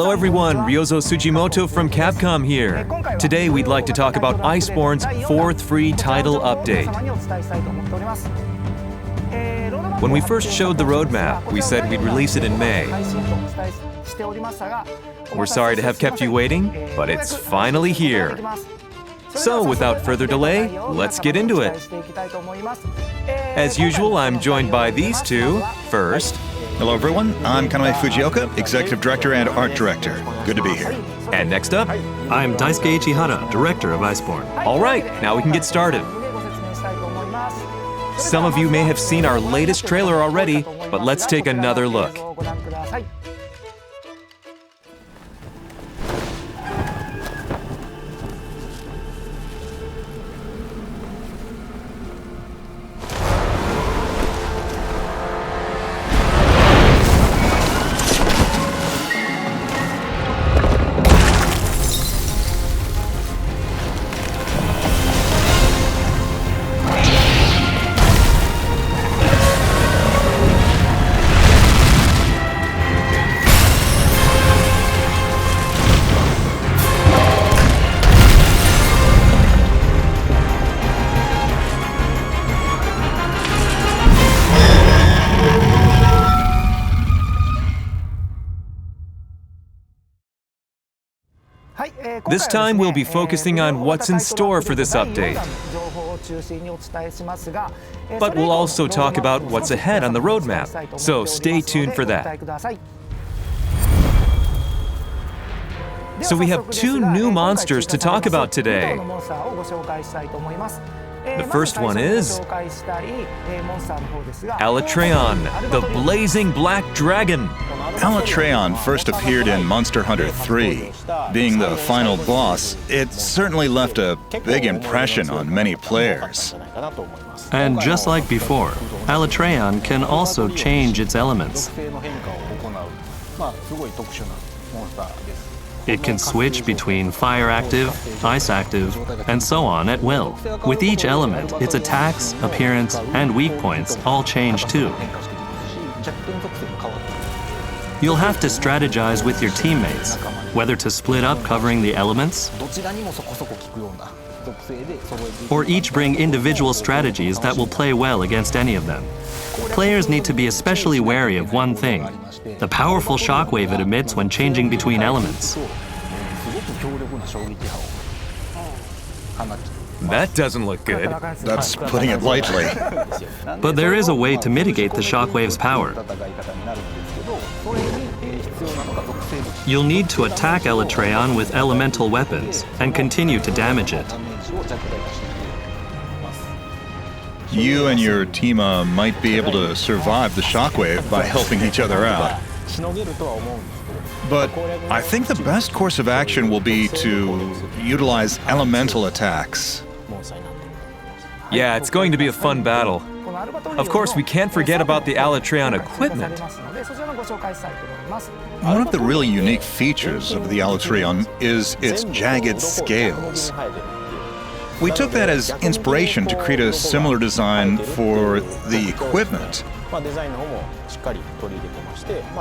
Hello everyone, Ryozo Tsujimoto from Capcom here. Today we'd like to talk about Iceborne's 4th free title update. When we first showed the roadmap, we said we'd release it in May. We're sorry to have kept you waiting, but it's finally here. So without further delay, let's get into it. As usual, I'm joined by these two. First, hello everyone, I'm Kaname Fujioka, Executive Director and Art Director. Good to be here. And next up, I'm Daisuke Ichihara, Director of Iceborne. All right, now we can get started. Some of you may have seen our latest trailer already, but let's take another look. This time we'll be focusing on what's in store for this update. But we'll also talk about what's ahead on the roadmap, so stay tuned for that. So we have two new monsters to talk about today. The first one is Alatreon, the blazing black dragon. Alatreon first appeared in Monster Hunter 3. Being the final boss, it certainly left a big impression on many players. And just like before, Alatreon can also change its elements. It can switch between fire active, ice active, and so on at will. With each element, its attacks, appearance, and weak points all change too. You'll have to strategize with your teammates, whether to split up covering the elements, or each bring individual strategies that will play well against any of them. Players need to be especially wary of one thing: the powerful shockwave it emits when changing between elements. That doesn't look good. That's putting it lightly. But there is a way to mitigate the shockwave's power. You'll need to attack Alatreon with elemental weapons and continue to damage it. You and your team might be able to survive the shockwave by helping each other out. But I think the best course of action will be to utilize elemental attacks. Yeah, it's going to be a fun battle. Of course, we can't forget about the Alatreon equipment. One of the really unique features of the Alatreon is its jagged scales. We took that as inspiration to create a similar design for the equipment.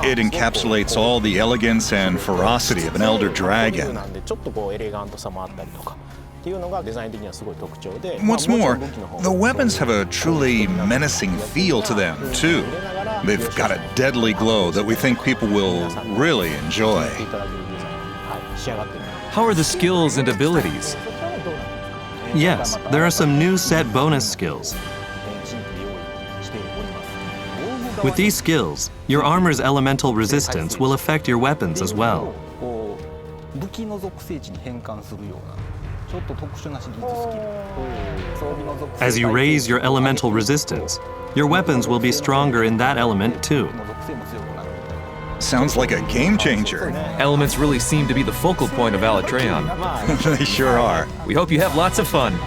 It encapsulates all the elegance and ferocity of an elder dragon. What's more, the weapons have a truly menacing feel to them, too. They've got a deadly glow that we think people will really enjoy. How are the skills and abilities? Yes, there are some new set bonus skills. With these skills, your armor's elemental resistance will affect your weapons as well. As you raise your elemental resistance, your weapons will be stronger in that element too. Sounds like a game changer. Elements really seem to be the focal point of Alatreon. They sure are. We hope you have lots of fun.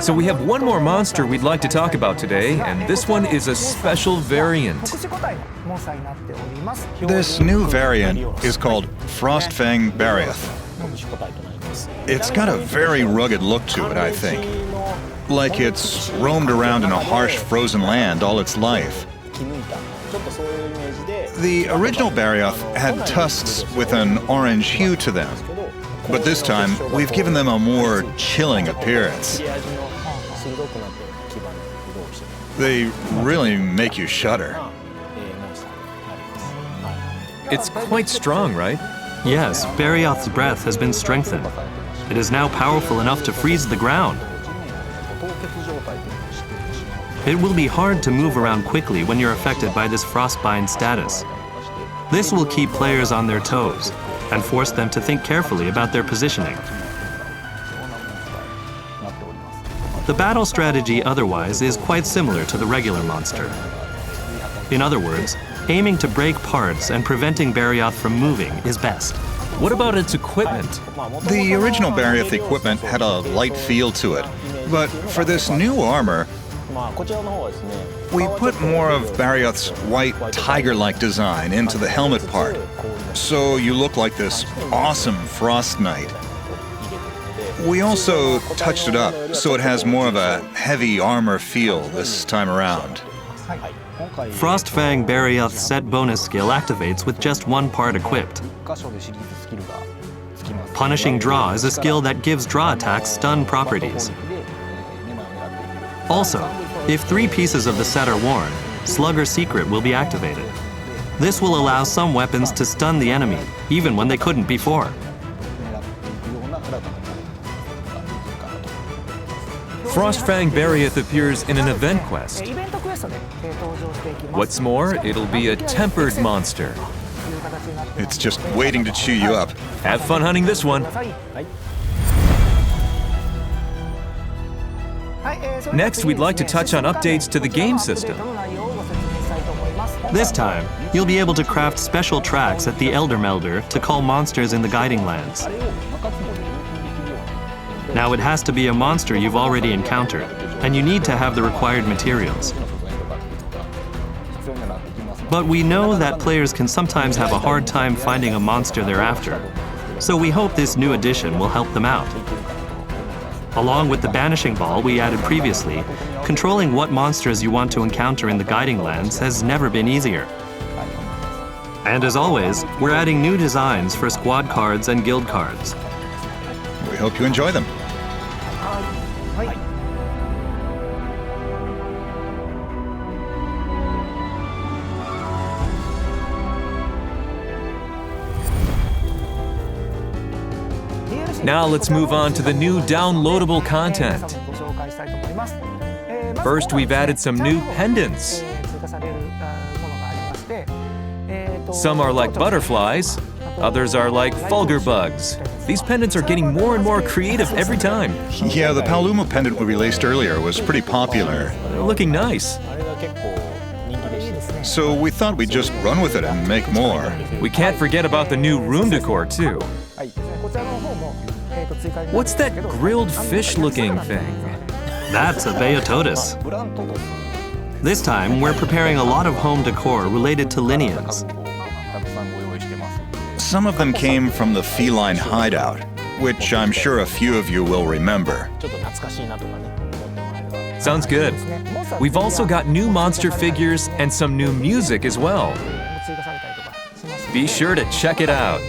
So we have one more monster we'd like to talk about today, and this one is a special variant. This new variant is called Frostfang Barioth. It's got a very rugged look to it, I think. Like it's roamed around in a harsh, frozen land all its life. The original Barioth had tusks with an orange hue to them, but this time we've given them a more chilling appearance. They really make you shudder. It's quite strong, right? Yes, Barioth's breath has been strengthened. It is now powerful enough to freeze the ground. It will be hard to move around quickly when you're affected by this frostbind status. This will keep players on their toes and force them to think carefully about their positioning. The battle strategy otherwise is quite similar to the regular monster. In other words, aiming to break parts and preventing Barioth from moving is best. What about its equipment? The original Barioth equipment had a light feel to it, but for this new armor, we put more of Barioth's white tiger-like design into the helmet part, so you look like this awesome Frost Knight. We also touched it up so it has more of a heavy armor feel this time around. Frostfang Barioth's set bonus skill activates with just one part equipped. Punishing Draw is a skill that gives draw attacks stun properties. Also, if 3 pieces of the set are worn, Slugger Secret will be activated. This will allow some weapons to stun the enemy, even when they couldn't before. Frostfang Barioth appears in an event quest. What's more, it'll be a tempered monster. It's just waiting to chew you up. Have fun hunting this one. Next, we'd like to touch on updates to the game system. This time, you'll be able to craft special tracks at the Elder Melder to call monsters in the Guiding Lands. Now, it has to be a monster you've already encountered, and you need to have the required materials. But we know that players can sometimes have a hard time finding a monster they're after, so we hope this new addition will help them out. Along with the Banishing Ball we added previously, controlling what monsters you want to encounter in the Guiding Lands has never been easier. And as always, we're adding new designs for squad cards and guild cards. We hope you enjoy them. Now let's move on to the new downloadable content. First, we've added some new pendants. Some are like butterflies, others are like fulgur bugs. These pendants are getting more and more creative every time. Yeah, the Paluma pendant we released earlier was pretty popular. They're looking nice. So we thought we'd just run with it and make more. We can't forget about the new room decor, too. What's that grilled fish-looking thing? That's a Beototus. This time, we're preparing a lot of home decor related to Linians. Some of them came from the feline hideout, which I'm sure a few of you will remember. Sounds good. We've also got new monster figures and some new music as well. Be sure to check it out.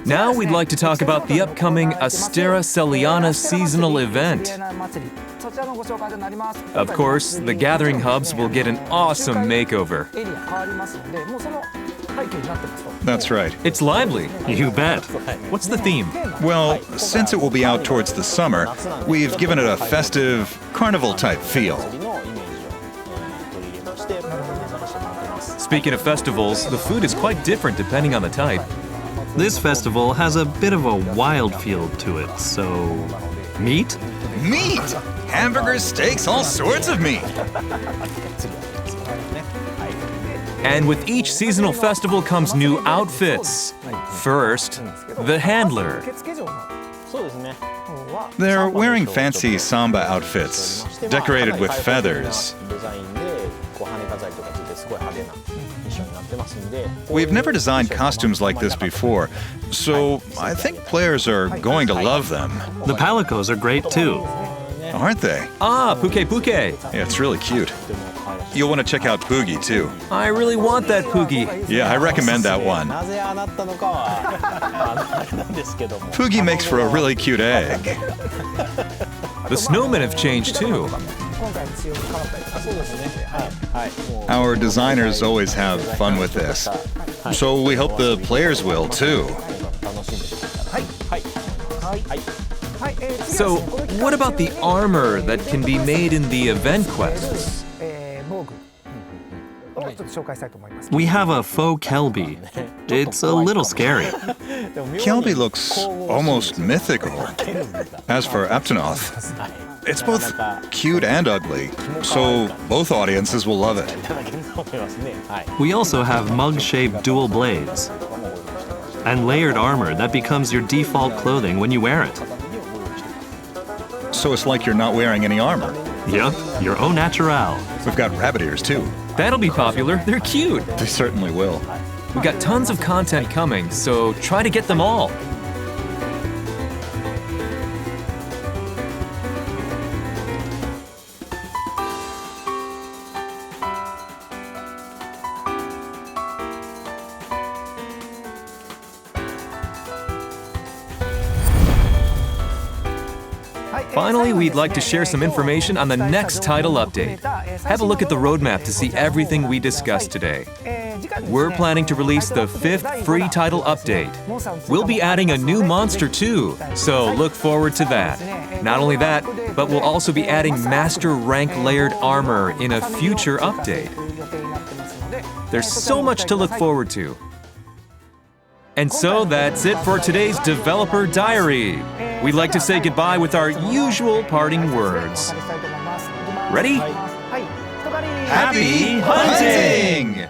Now we'd like to talk about the upcoming Astera Celiana seasonal event. Of course, the gathering hubs will get an awesome makeover. That's right. It's lively. You bet. What's the theme? Well, since it will be out towards the summer, we've given it a festive, carnival-type feel. Speaking of festivals, the food is quite different depending on the type. This festival has a bit of a wild feel to it, so... Meat? Meat! Hamburgers, steaks, all sorts of meat! And with each seasonal festival comes new outfits. First, the handler. They're wearing fancy samba outfits, decorated with feathers. We've never designed costumes like this before, so I think players are going to love them. The palicos are great too. Aren't they? Ah, Puke Puke. Yeah, it's really cute. You'll want to check out Poogie, too. I really want that Poogie. Yeah, I recommend that one. Poogie makes for a really cute egg. The snowmen have changed too. Our designers always have fun with this, so we hope the players will, too. So, what about the armor that can be made in the event quests? We have a faux Kelby. It's a little scary. Kelby looks almost mythical. As for Aptonoth, it's both cute and ugly, so both audiences will love it. We also have mug-shaped dual blades and layered armor that becomes your default clothing when you wear it. So it's like you're not wearing any armor. Yup, your au naturel. We've got rabbit ears, too. That'll be popular. They're cute. They certainly will. We've got tons of content coming, so try to get them all. Finally, we'd like to share some information on the next title update. Have a look at the roadmap to see everything we discussed today. We're planning to release the 5th free title update. We'll be adding a new monster too, so look forward to that. Not only that, but we'll also be adding master rank layered armor in a future update. There's so much to look forward to. And so that's it for today's Developer Diary. We'd like to say goodbye with our usual parting words. Ready? Happy hunting!